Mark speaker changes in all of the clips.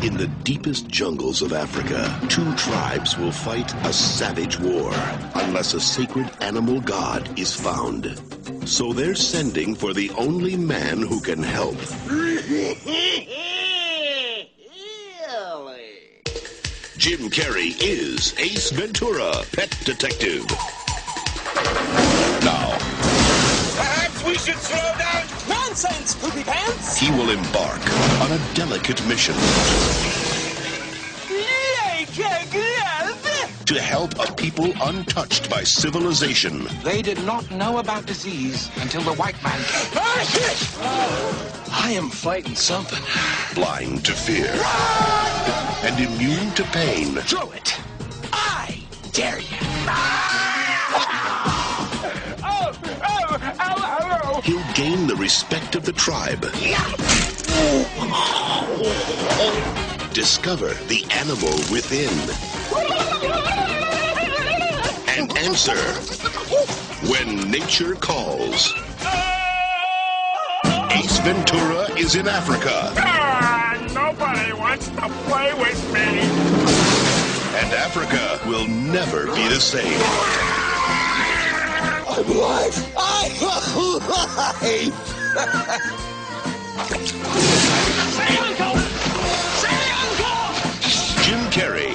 Speaker 1: In the deepest jungles of Africa, two tribes will fight a savage war unless a sacred animal god is found. So they're sending for the only man who can help. Jim Carrey is Ace Ventura, pet detective. Now,
Speaker 2: perhaps we should slow down. Nonsense, poopy pants!
Speaker 1: He will embark on a delicate mission to help a people untouched by civilization.
Speaker 3: They did not know about disease until the white man came. I am fighting something.
Speaker 1: Blind to fear and immune to pain.
Speaker 3: Throw it. I dare you.
Speaker 1: He'll gain the respect of the tribe. Discover the animal within. And answer when nature calls. Ace Ventura is in Africa.
Speaker 2: Nobody wants to play with me.
Speaker 1: And Africa will never be the same.
Speaker 2: I'm alive. I'm alive. Say uncle. Say uncle.
Speaker 1: Jim Carrey.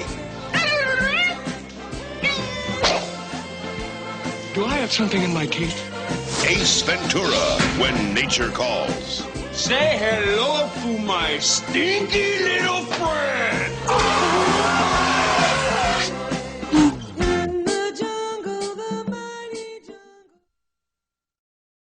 Speaker 3: Do I have something in my teeth?
Speaker 1: Ace Ventura, when nature calls.
Speaker 2: Say hello to my stinky little friend.